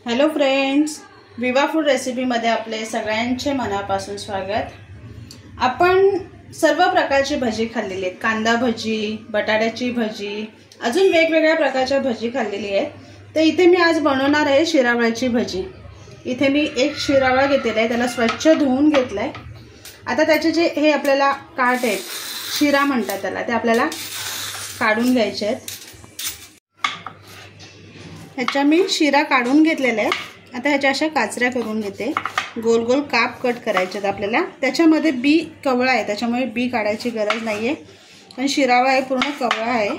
Hello friends, विवा food रेसिपीमध्ये आपले सगळ्यांचे मनापासून स्वागत। आपण सर्व प्रकारची भजी खाल्लेली आहेत, कांदा भजी, बटाट्याची भजी, अजून वेगवेगळ्या प्रकारच्या भजी खाल्लेली आहेत। तर इथे मी आज बनवणार आहे शिरावळ्याची भजी। इथे मी एक शिरावळा घेतलेला आहे, त्याला स्वच्छ धुवून घेतलाय। आता त्याचे जे हे आपल्याला काट आहेत, शिरा म्हणतात त्याला, ते आपल्याला काढून घ्यायचे आहेत। ह्याच्या मी शिरा काढून घेतलेला आहे। आता ह्याच्या अशा काचऱ्या करून घेते, गोल गोल काप कट करायचे आहेत आपल्याला। त्याच्यामध्ये बी कवळा आहे, त्याच्यामुळे बी काढायची गरज नाहीये, पण शिरावा आहे पूर्ण कवळा आहे।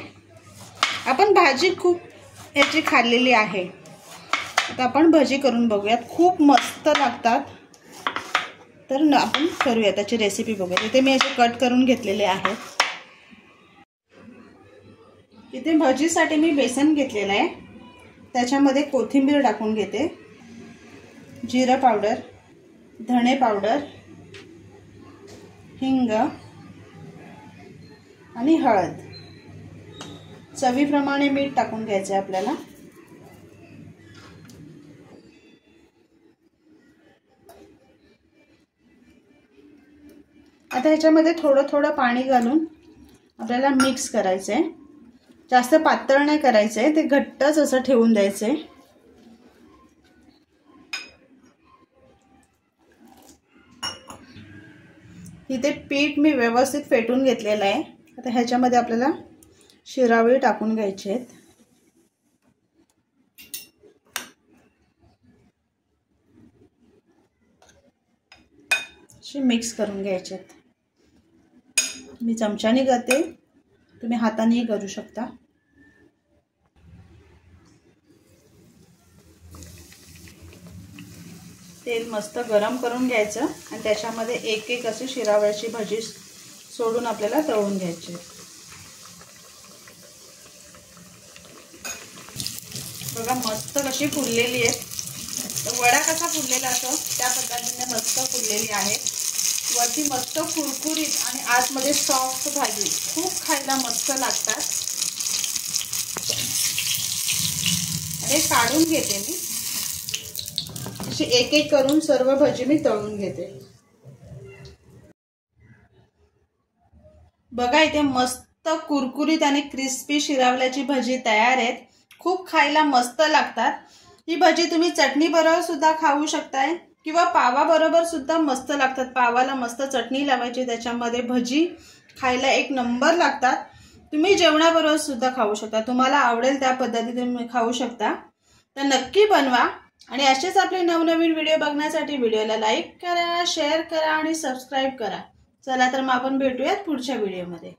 आपण भाजी खूप याची खाल्लेली आहे, आता आपण भजी करून बघूयात, खूप मस्त लागतात। तर आपण करूया, त्याची रेसिपी बघूया। इथे मी असे कट करून घेतलेले आहेत। इथे भजीसाठी मी बेसन घेतलेलं आहे, त्याच्यामध्ये कोथिंबीर टाकून घेते, जिरा पावडर, धणे पावडर, हिंग आणि हळद, चवीप्रमाणे मीठ टाकून घ्यायचे आपल्याला। आता ह्याच्यामध्ये थोडं थोडं पाणी घालून आपल्याला मिक्स करायचंय। जास्त पातळ नाही करायचंय, ते घट्टच असं ठेवून द्यायचंय। इथे पीठ मी व्यवस्थित फेटून घेतलेलं आहे। आता ह्याच्यामध्ये आपल्याला शिरावळी टाकून घ्यायची आहेत, अशी मिक्स करून घ्यायचे आहेत। मी चमच्याने करते, तुम्ही हातानेही करू शकता। तेल मस्त गरम करून घ्यायचं आणि त्याच्यामध्ये एक एक अशी शिरावळ्याची भजी सोडून आपल्याला तळून घ्यायची। बघा मस्त कशी फुललेली आहे, वडा कसा फुललेला असतो त्या पद्धतीने मस्त फुललेली आहे। वरती मस्त कुरकुरीत आणि आतमध्ये सॉफ्ट भाजी, खूप खायला मस्त लागतात। आणि काढून घेते मी अशी एक एक करून, सर्व भजी मी तळून घेते। बघा इथे मस्त कुरकुरीत आणि क्रिस्पी शिरावळ्याची भजी तयार आहेत, खूप खायला मस्त लागतात। ही भजी तुम्ही चटणी बरोबर सुद्धा खाऊ शकताय किंवा पावा बरोबर सुद्धा मस्त लागतात। पावाला मस्त चटणी लावायची, त्याच्यामध्ये भजी खायला एक नंबर लागतात। तुम्ही जेवणाबरोबर सुद्धा खाऊ शकता, तुम्हाला आवडेल त्या पद्धतीने तुम्ही खाऊ शकता। तर नक्की बनवा आणि असेच आपले नवनवीन व्हिडिओ बघण्यासाठी व्हिडिओला लाईक करा, शेअर करा आणि सबस्क्राइब करा। चला तर मग आपण भेटूयात पुढच्या व्हिडिओमध्ये।